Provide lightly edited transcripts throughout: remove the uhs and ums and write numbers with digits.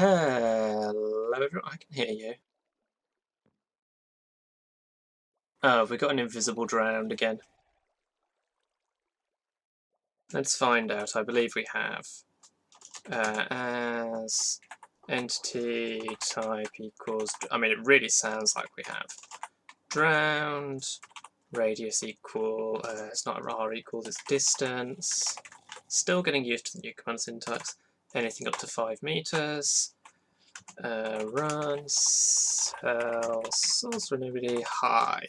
Hello everyone, I can hear you. Oh, we got an invisible drowned again. Let's find out. I believe we have. As entity type equals... I mean, it really sounds like we have. Drowned, radius equal... it's not r equals, it's distance. Still getting used to the new command syntax. Anything up to 5 meters. Run, cell, source renewability, high.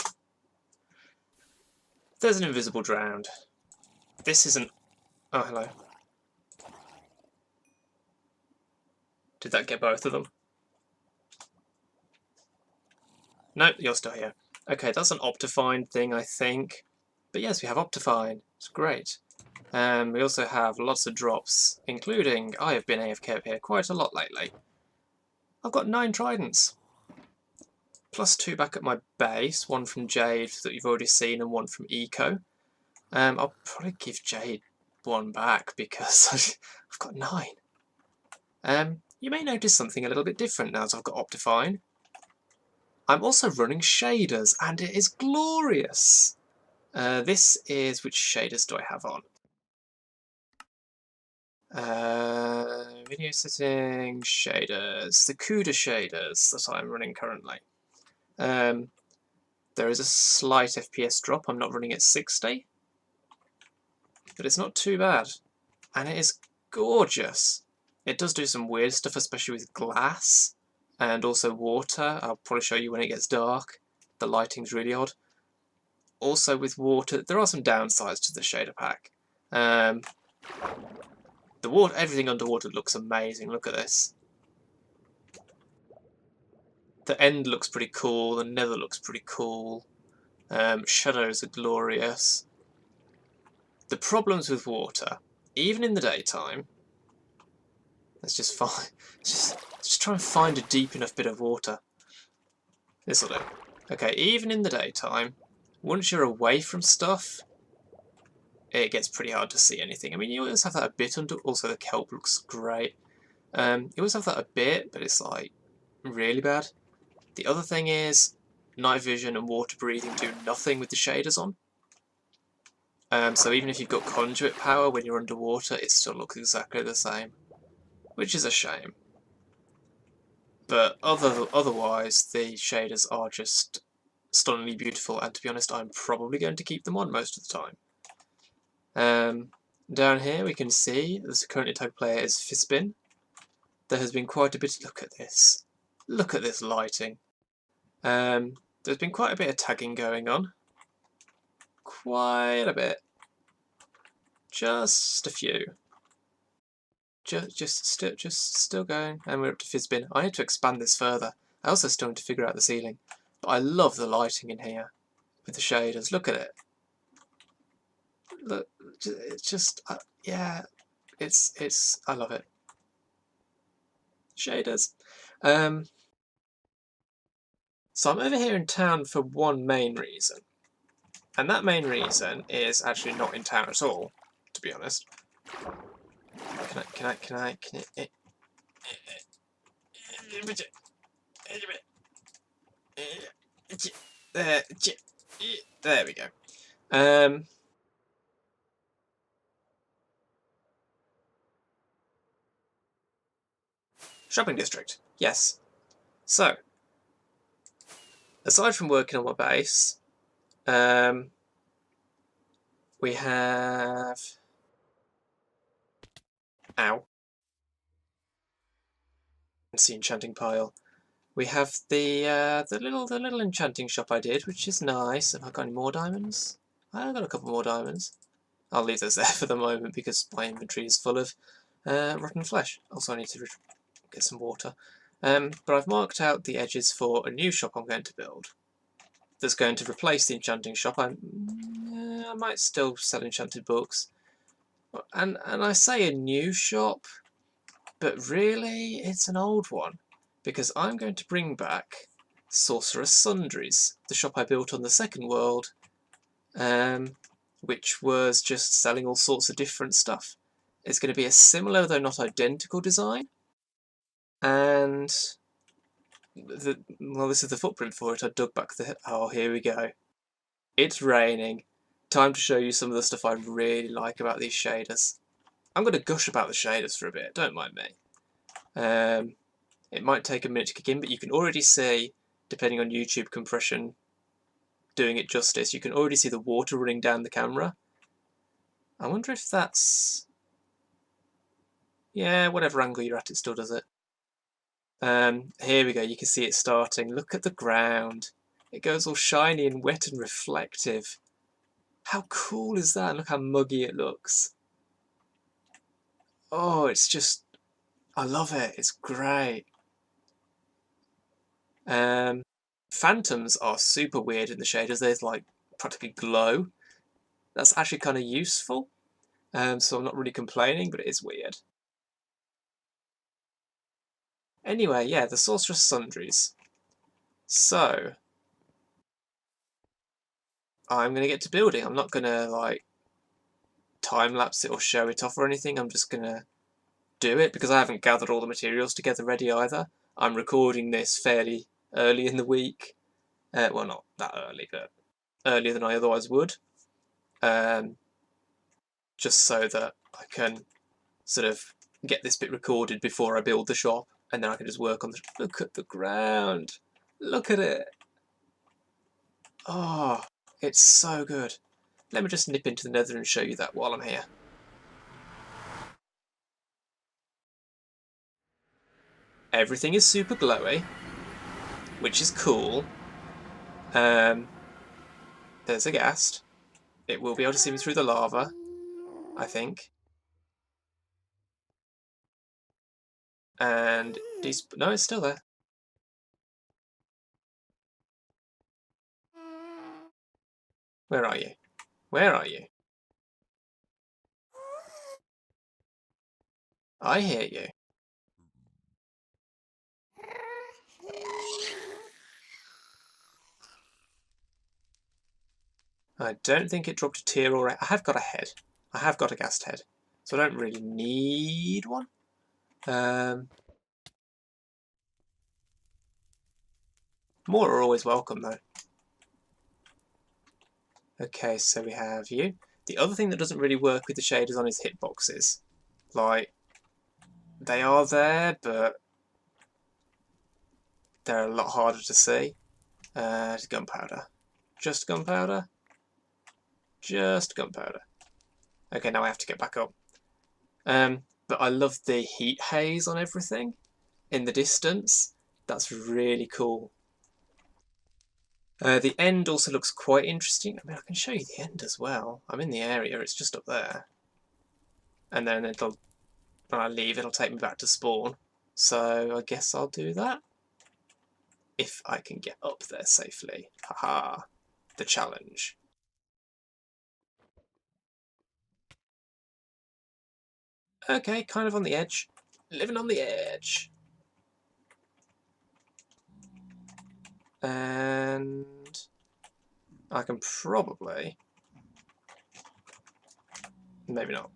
There's an invisible drowned. This isn't... Oh, hello. Did that get both of them? No, you're still here. Okay, that's an Optifine thing, I think. But yes, we have Optifine. It's great. We also have lots of drops, including... I have been AFK up here quite a lot lately. I've got 9 tridents. Plus 2 back at my base. 1 from Jade that you've already seen and 1 from Eco. I'll probably give Jade 1 back because I've got 9. You may notice something a little bit different now that I've got Optifine. I'm also running shaders, and it is glorious! This is... which shaders do I have on? Video setting, shaders, the CUDA shaders that I'm running currently. There is a slight FPS drop, I'm not running at 60. But it's not too bad. And it is gorgeous. It does do some weird stuff, especially with glass and also water. I'll probably show you when it gets dark. The lighting's really odd. Also with water, there are some downsides to the shader pack. The water, everything underwater looks amazing. Look at this. The end looks pretty cool. The nether looks pretty cool. Shadows are glorious. The problems with water, even in the daytime. Let's just find. Just try and find a deep enough bit of water. This'll do. Okay, even in the daytime, once you're away from stuff, it gets pretty hard to see anything. I mean, you always have that a bit under. Also, the kelp looks great. You always have that a bit, but it's like really bad. The other thing is, night vision and water breathing do nothing with the shaders on. So even if you've got conduit power when you're underwater, it still looks exactly the same, which is a shame. But otherwise, the shaders are just stunningly beautiful, and to be honest, I'm probably going to keep them on most of the time. Down here we can see the currently tagged player is Fispin. There has been quite a bit. Look at this. Look at this lighting. There's been quite a bit of tagging going on. Quite a bit. Just a few. Just still going, and we're up to Fizzbin. I need to expand this further. I also still need to figure out the ceiling, but I love the lighting in here with the shaders. Look at it. Look, it's just yeah, it's I love it. Shaders. So I'm over here in town for one main reason, and that main reason is actually not in town at all, to be honest. Can I there we go. Shopping district, yes. So, aside from working on my base, we have... Ow. It's the enchanting pile. We have the little enchanting shop I did, which is nice. Have I got any more diamonds? I've got a couple more diamonds. I'll leave those there for the moment because my inventory is full of rotten flesh. Also, I need to get some water. But I've marked out the edges for a new shop I'm going to build. That's going to replace the enchanting shop. I might still sell enchanted books. And I say a new shop, but really it's an old one, because I'm going to bring back Sorceror Sundries, the shop I built on the second world, which was just selling all sorts of different stuff. It's going to be a similar, though not identical, design, And well, this is the footprint for it. I dug back the... Oh, here we go. It's raining. Time to show you some of the stuff I really like about these shaders. I'm going to gush about the shaders for a bit, don't mind me. It might take a minute to kick in, but you can already see, depending on YouTube compression doing it justice, you can already see the water running down the camera. I wonder if that's... Yeah, whatever angle you're at, it still does it. Here we go, you can see it starting. Look at the ground. It goes all shiny and wet and reflective. How cool is that? Look how muggy it looks. Oh, it's just... I love it. It's great. Phantoms are super weird in the shaders. They like practically glow. That's actually kind of useful. So I'm not really complaining, but it is weird. Anyway, yeah, the Sorceror sundries. So I'm going to get to building. I'm not going to like time-lapse it or show it off or anything. I'm just going to do it because I haven't gathered all the materials together ready either. I'm recording this fairly early in the week. Well, not that early, but earlier than I otherwise would. Just so that I can sort of get this bit recorded before I build the shop, and then I can just work on the... Look at the ground! Look at it! Oh, it's so good. Let me just nip into the nether and show you that while I'm here. Everything is super glowy, which is cool. There's a ghast. It will be able to see me through the lava, I think. And no, it's still there. Where are you? Where are you? I hear you. I don't think it dropped a tear or... I have got a head. I have got a ghast head. So I don't really need one. More are always welcome, though. Okay, so we have you. The other thing that doesn't really work with the shaders on his hitboxes, like, they are there, but they're a lot harder to see. Gunpowder. Just gunpowder. Just gunpowder. Okay, now I have to get back up. But I love the heat haze on everything in the distance. That's really cool. The end also looks quite interesting. I mean, I can show you the end as well. I'm in the area, it's just up there. And then it'll, when I leave, it'll take me back to spawn. So I guess I'll do that. If I can get up there safely. Haha, the challenge. Okay, kind of on the edge. Living on the edge. And I can probably... Maybe not.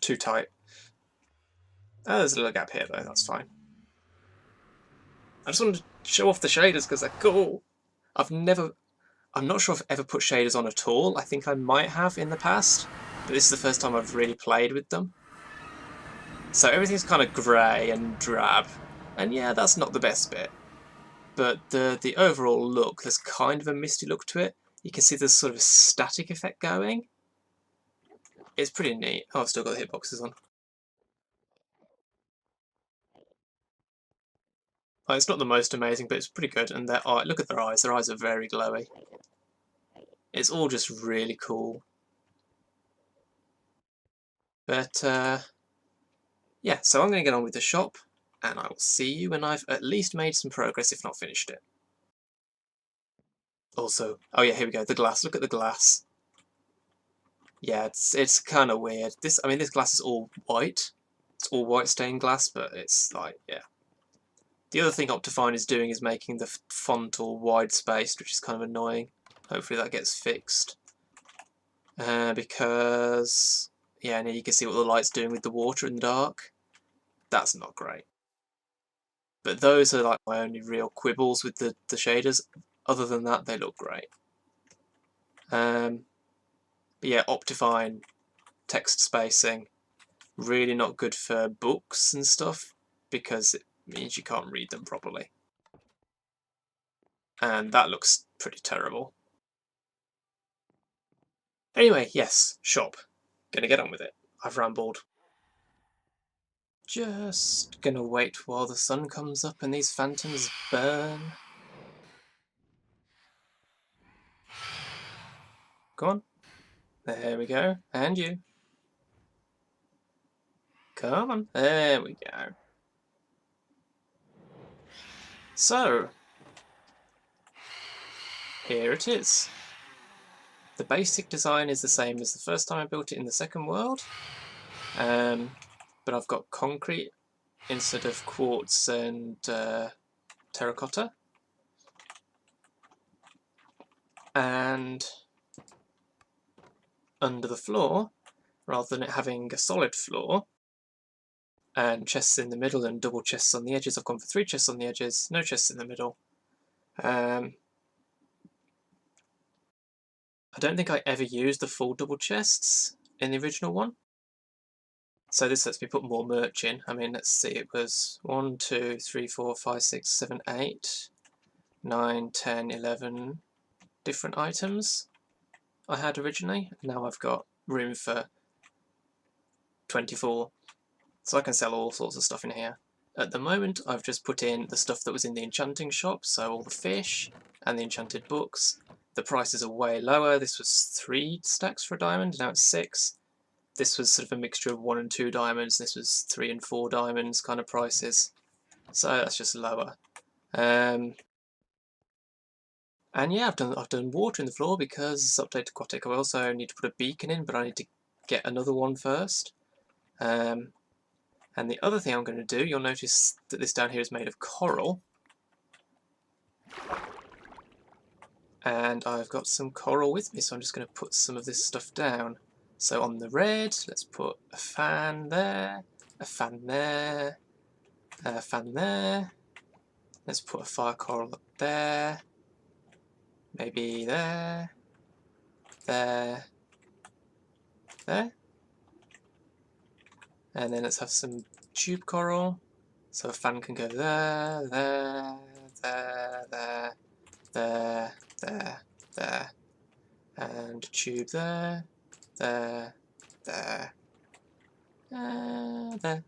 Too tight. Oh, there's a little gap here though, that's fine. I just wanted to show off the shaders because they're cool. I'm not sure if I've ever put shaders on at all. I think I might have in the past, but this is the first time I've really played with them. So everything's kind of grey and drab, and yeah, that's not the best bit. But the overall look, there's kind of a misty look to it. You can see there's sort of a static effect going. It's pretty neat. Oh, I've still got the hitboxes on. Oh, it's not the most amazing, but it's pretty good. And look at their eyes. Their eyes are very glowy. It's all just really cool. But yeah, so I'm going to get on with the shop, and I will see you when I've at least made some progress, if not finished it. Also, oh yeah, here we go, the glass. Look at the glass. Yeah, it's kind of weird. This glass is all white. It's all white stained glass, but it's like, yeah. The other thing Optifine is doing is making the font all wide-spaced, which is kind of annoying. Hopefully that gets fixed. Because, yeah, now you can see what the light's doing with the water in the dark. That's not great. But those are like my only real quibbles with the shaders. Other than that, they look great. But yeah, Optifine text spacing, really not good for books and stuff because it means you can't read them properly. And that looks pretty terrible. Anyway, yes, shop. Gonna get on with it. I've rambled. Just gonna wait while the sun comes up and these phantoms burn. Go on. There we go. And you. Come on. There we go. So, here it is. The basic design is the same as the first time I built it in the second world, but I've got concrete instead of quartz and terracotta. And under the floor, rather than it having a solid floor and chests in the middle and double chests on the edges, I've gone for 3 chests on the edges, no chests in the middle. I don't think I ever used the full double chests in the original one. So this lets me put more merch in. I mean, let's see, it was 1, 2, 3, 4, 5, 6, 7, 8, 9, 10, 11 different items I had originally. Now I've got room for 24. So I can sell all sorts of stuff in here. At the moment, I've just put in the stuff that was in the enchanting shop, so all the fish and the enchanted books. The prices are way lower. This was 3 stacks for a diamond, now it's 6. This was sort of a mixture of 1 and 2 diamonds. This was 3 and 4 diamonds kind of prices. So that's just lower. And yeah, I've done water in the floor because it's updated aquatic. I also need to put a beacon in, but I need to get another one first. And the other thing I'm going to do, you'll notice that this down here is made of coral. And I've got some coral with me, so I'm just going to put some of this stuff down. So on the red, let's put a fan there, a fan there, a fan there. Let's put a fire coral up there, maybe there, there, there. And then let's have some tube coral, so a fan can go there, there, there, there, there, there, there. And a tube there, there, there, there.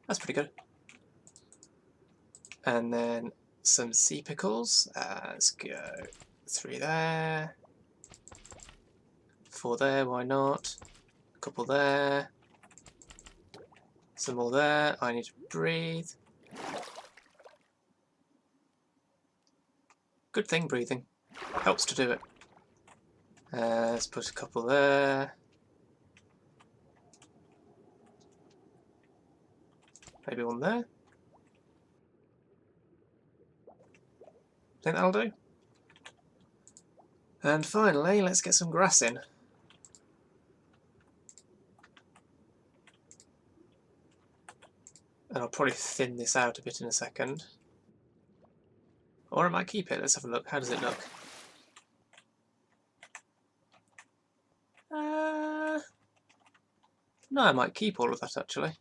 That's pretty good. And then some sea pickles. Let's go 3 there, 4 there, why not? A couple there, some more there. I need to breathe. Good thing breathing. Helps to do it. Let's put a couple there. Maybe one there. Think that'll do. And finally, let's get some grass in. And I'll probably thin this out a bit in a second. Or I might keep it. Let's have a look. How does it look? No, I might keep all of that actually.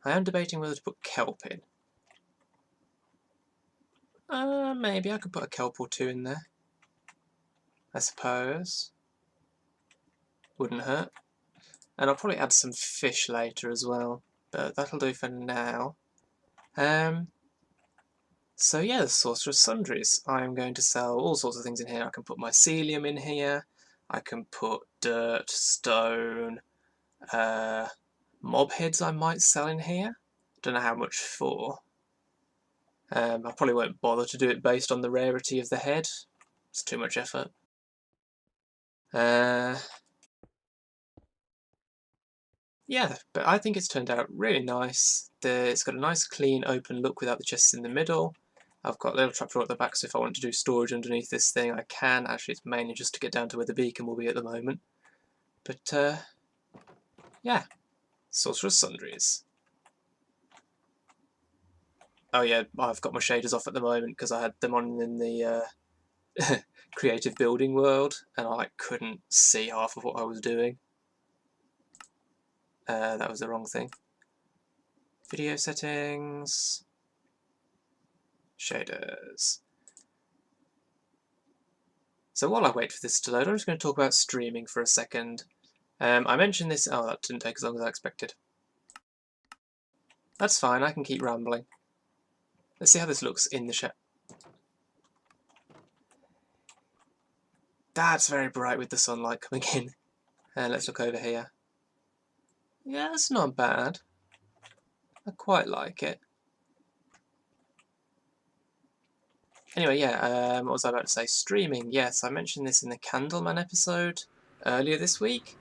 I am debating whether to put kelp in. Maybe I could put a kelp or 2 in there. I suppose. Wouldn't hurt. And I'll probably add some fish later as well, but that'll do for now. So yeah, the Sorcerer's Sundries. I'm going to sell all sorts of things in here. I can put mycelium in here. I can put dirt, stone, mob heads I might sell in here. Don't know how much for. I probably won't bother to do it based on the rarity of the head. It's too much effort. Yeah, but I think it's turned out really nice. It's got a nice clean open look without the chests in the middle. I've got a little trapdoor at the back, so if I want to do storage underneath this thing I can. Actually it's mainly just to get down to where the beacon will be at the moment. But Yeah, Sorcerer Sundries. Oh yeah, I've got my shaders off at the moment because I had them on in the creative building world, and I couldn't see half of what I was doing. That was the wrong thing. Video settings, shaders. So while I wait for this to load, I'm just going to talk about streaming for a second. I mentioned this. Oh, that didn't take as long as I expected. That's fine. I can keep rambling. Let's see how this looks in the shot. That's very bright with the sunlight coming in. Let's look over here. Yeah, that's not bad. I quite like it. Anyway, yeah, what was I about to say? Streaming, yes, I mentioned this in the Candleman episode earlier this week,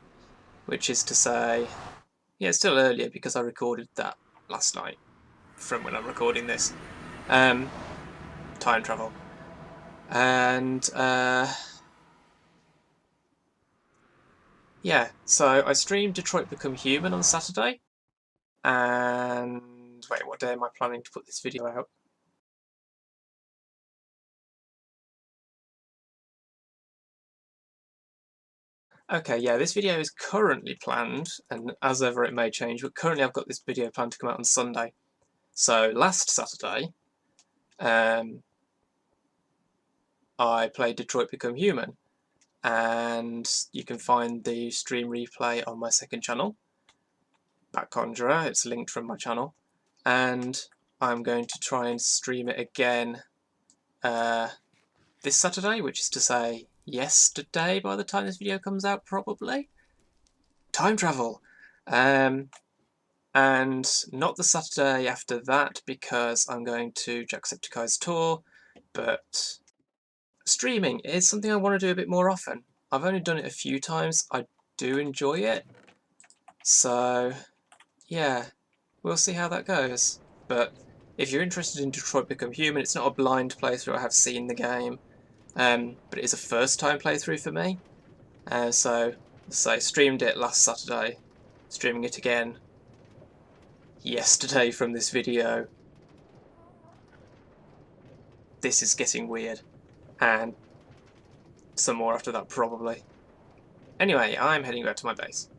which is to say, yeah, it's still earlier because I recorded that last night from when I'm recording this. Time travel. And, yeah, so I streamed Detroit Become Human on Saturday, and, wait, what day am I planning to put this video out? Okay, yeah, this video is currently planned, and as ever it may change, but currently I've got this video planned to come out on Sunday. So last Saturday, I played Detroit Become Human, and you can find the stream replay on my second channel, Bat Conjurer. It's linked from my channel, and I'm going to try and stream it again this Saturday, which is to say yesterday by the time this video comes out, probably. Time travel! And not the Saturday after that because I'm going to Jacksepticeye's tour, but streaming is something I want to do a bit more often. I've only done it a few times. I do enjoy it, so yeah, we'll see how that goes. But if you're interested in Detroit Become Human, it's not a blind playthrough. I have seen the game, but it is a first-time playthrough for me. So I streamed it last Saturday, streaming it again yesterday from this video. This is getting weird, and some more after that probably. Anyway, I'm heading back to my base.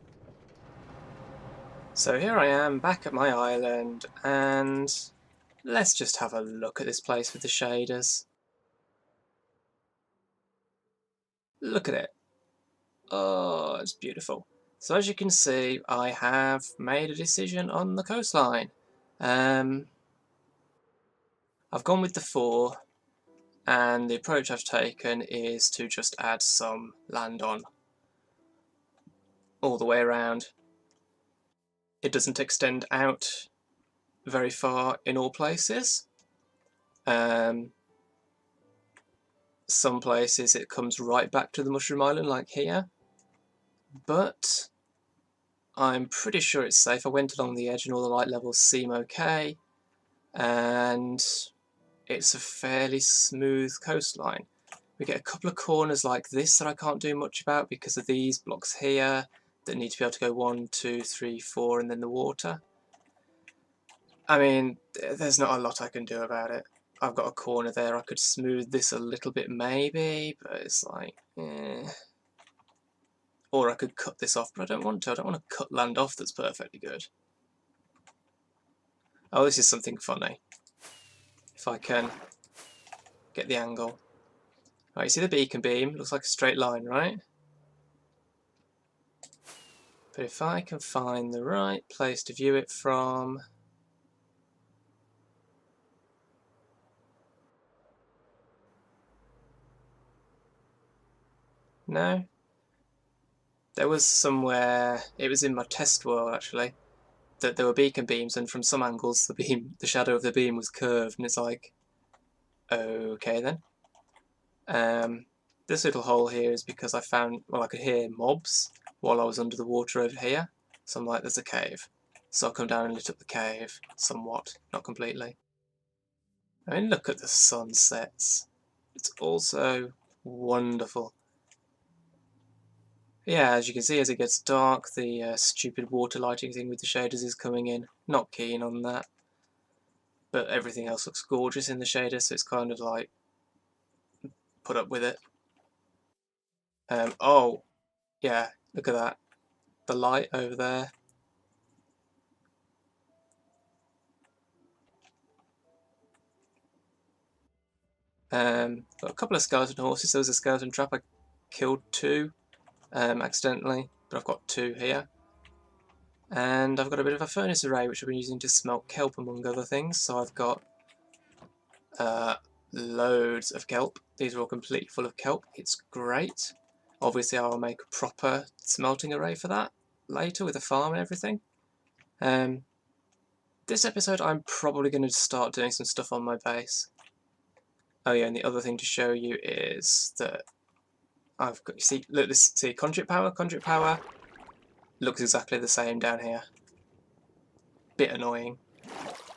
So here I am back at my island, and let's just have a look at this place with the shaders. Look at it. Oh, it's beautiful. So as you can see, I have made a decision on the coastline. I've gone with the 4, and the approach I've taken is to just add some land on all the way around. It doesn't extend out very far in all places. Some places it comes right back to the Mushroom Island, like here, but I'm pretty sure it's safe. I went along the edge and all the light levels seem okay, and it's a fairly smooth coastline. We get a couple of corners like this that I can't do much about because of these blocks here that need to be able to go 1, 2, 3, 4 and then the water. I mean, there's not a lot I can do about it. I've got a corner there. I could smooth this a little bit maybe, but it's like, eh. Or I could cut this off, but I don't want to. I don't want to cut land off that's perfectly good. Oh, this is something funny. If I can get the angle. Right, you see the beacon beam? Looks like a straight line, right? But if I can find the right place to view it from... No? There was somewhere, it was in my test world actually, that there were beacon beams, and from some angles the shadow of the beam was curved, and it's like, okay then. This little hole here is because I found, well, I could hear mobs while I was under the water over here, so I'm like, there's a cave. So I'll come down and lit up the cave, somewhat, not completely. I mean, look at the sunsets. It's also wonderful. Yeah, as you can see, as it gets dark, the stupid water lighting thing with the shaders is coming in. Not keen on that. But everything else looks gorgeous in the shader, so it's kind of like put up with it. Oh, yeah, look at that. The light over there. Got a couple of skeleton horses. There was a skeleton trap. I killed 2 accidentally, but I've got 2 here. And I've got a bit of a furnace array which I've been using to smelt kelp among other things. So I've got loads of kelp. These are all completely full of kelp. It's great. Obviously I'll make a proper smelting array for that later with a farm and everything. This episode I'm probably going to start doing some stuff on my base. Oh yeah, and the other thing to show you is that I've got, you see, look, this, see, conduit power looks exactly the same down here. Bit annoying.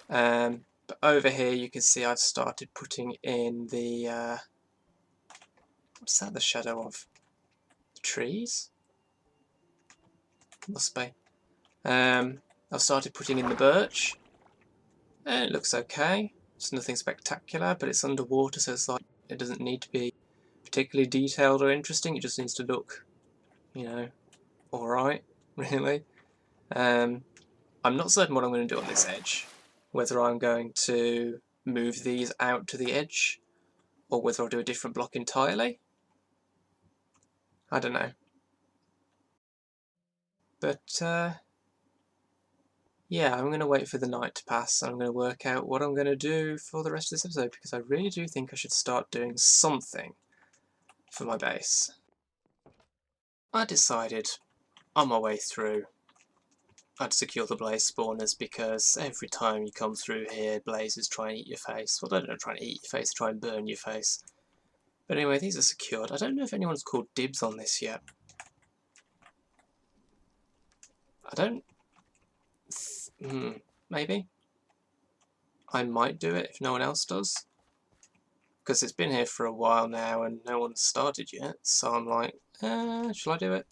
But over here you can see I've started putting in the, what's that the shadow of? The trees? Must be. I've started putting in the birch, and it looks okay. It's nothing spectacular, but it's underwater, so it's like, it doesn't need to be particularly detailed or interesting, it just needs to look, you know, alright, really. I'm not certain what I'm going to do on this edge, whether I'm going to move these out to the edge, or whether I'll do a different block entirely. I don't know. But, yeah, I'm going to wait for the night to pass, and I'm going to work out what I'm going to do for the rest of this episode, because I really do think I should start doing something for my base. I decided, on my way through, I'd secure the blaze spawners, because every time you come through here, blazes try and eat your face. Well, they don't try and eat your face, they try and burn your face. But anyway, these are secured. I don't know if anyone's called dibs on this yet. I don't... maybe? I might do it if no one else does. Because it's been here for a while now and no one's started yet, so I'm like, shall I do it?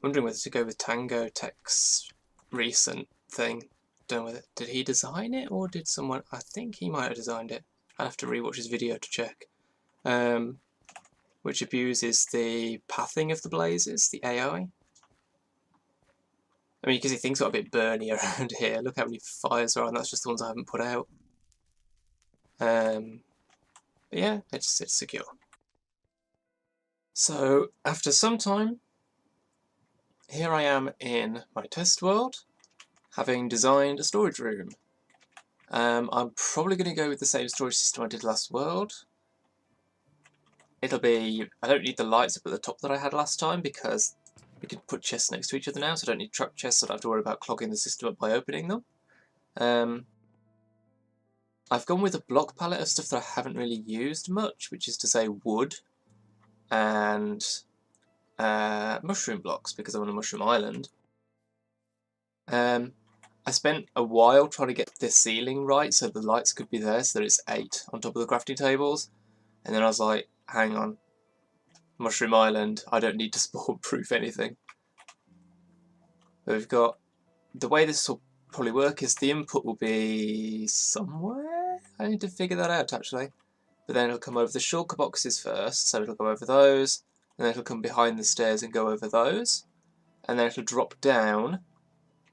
Wondering whether to go with Tango Tech's recent thing. Don't know whether, did he design it or did someone, I think he might have designed it. I'd have to rewatch his video to check. Which abuses the pathing of the blazes, the AI. I mean, because things got a bit burny around here. Look how many fires are on. That's just the ones I haven't put out. But yeah, it's secure. So after some time, here I am in my test world, having designed a storage room. I'm probably going to go with the same storage system I did last world. It'll be, I don't need the lights up at the top that I had last time because we can put chests next to each other now, so I don't need trap chests, so I don't have to worry about clogging the system up by opening them. I've gone with a block palette of stuff that I haven't really used much, which is to say wood and mushroom blocks, because I'm on a mushroom island. I spent a while trying to get the ceiling right so the lights could be there, so that it's 8 on top of the crafting tables, and then I was like, hang on, mushroom island, I don't need to spawn-proof anything. But we've got, the way this will probably work is the input will be somewhere? I need to figure that out actually. But then it'll come over the shulker boxes first, so it'll go over those, and then it'll come behind the stairs and go over those, and then it'll drop down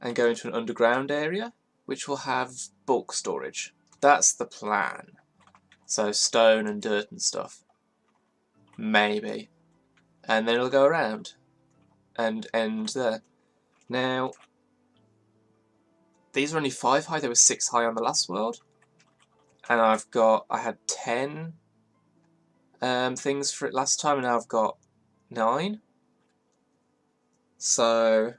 and go into an underground area, which will have bulk storage. That's the plan. So stone and dirt and stuff. Maybe. And then it'll go around and end there. Now, these are only 5 high, there were 6 high on the last world. And I had 10 things for it last time, and now I've got 9. So,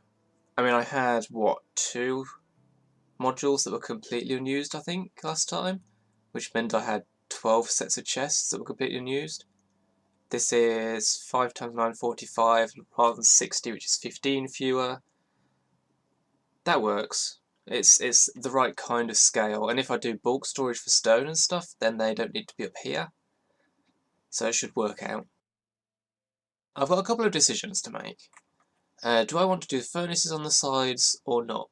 I mean, I had, what, 2 modules that were completely unused, I think, last time, which meant I had 12 sets of chests that were completely unused. This is 5 times 9, 45, rather than 60, which is 15 fewer. That works. It's the right kind of scale, and if I do bulk storage for stone and stuff, then they don't need to be up here. So it should work out. I've got a couple of decisions to make. Do I want to do furnaces on the sides or not?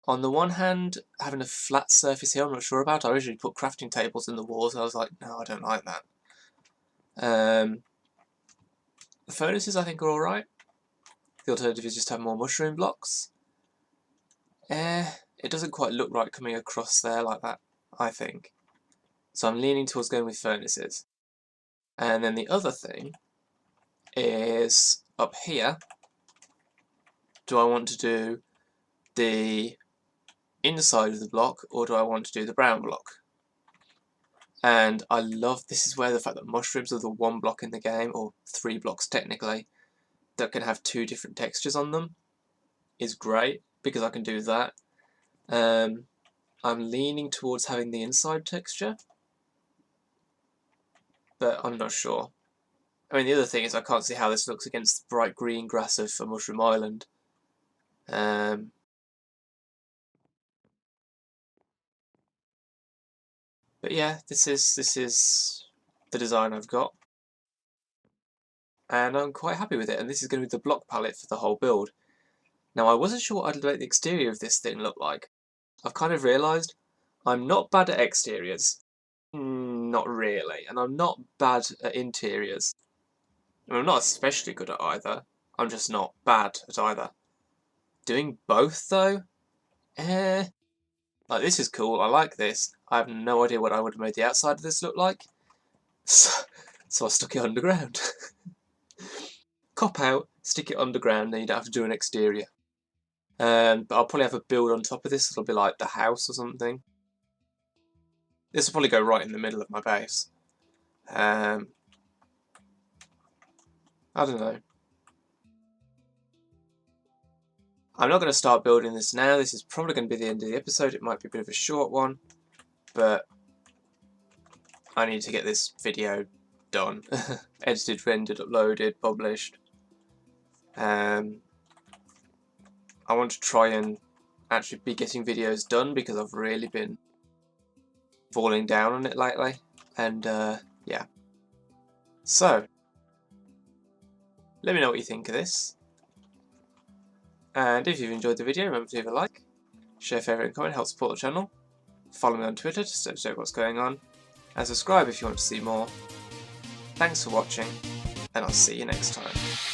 On the one hand, having a flat surface here I'm not sure about. I originally put crafting tables in the walls, I was like, no, I don't like that. The furnaces I think are alright. The alternative is just have more mushroom blocks. It doesn't quite look right coming across there like that, I think. So I'm leaning towards going with furnaces. And then the other thing is up here, do I want to do the inside of the block or do I want to do the brown block? And I love, this is where the fact that mushrooms are the one block in the game, or 3 blocks technically, that can have 2 different textures on them is great, because I can do that. I'm leaning towards having the inside texture, but I'm not sure. I mean, the other thing is I can't see how this looks against the bright green grass of Mushroom Island. But yeah, this is the design I've got, and I'm quite happy with it. And this is going to be the block palette for the whole build. Now, I wasn't sure what I'd make the exterior of this thing look like. I've kind of realised I'm not bad at exteriors, not really, and I'm not bad at interiors. I mean, I'm not especially good at either. I'm just not bad at either. Doing both though, like this is cool. I like this. I have no idea what I would have made the outside of this look like. So I stuck it underground. Cop out, stick it underground, then you don't have to do an exterior. But I'll probably have a build on top of this. It'll be like the house or something. This will probably go right in the middle of my base. I don't know. I'm not going to start building this now. This is probably going to be the end of the episode. It might be a bit of a short one, but I need to get this video done. Edited, rendered, uploaded, published. I want to try and actually be getting videos done because I've really been falling down on it lately. And yeah. So, let me know what you think of this. And if you've enjoyed the video, remember to leave a like, share, favourite and comment, help support the channel. Follow me on Twitter to stay up to date what's going on. And subscribe if you want to see more. Thanks for watching, and I'll see you next time.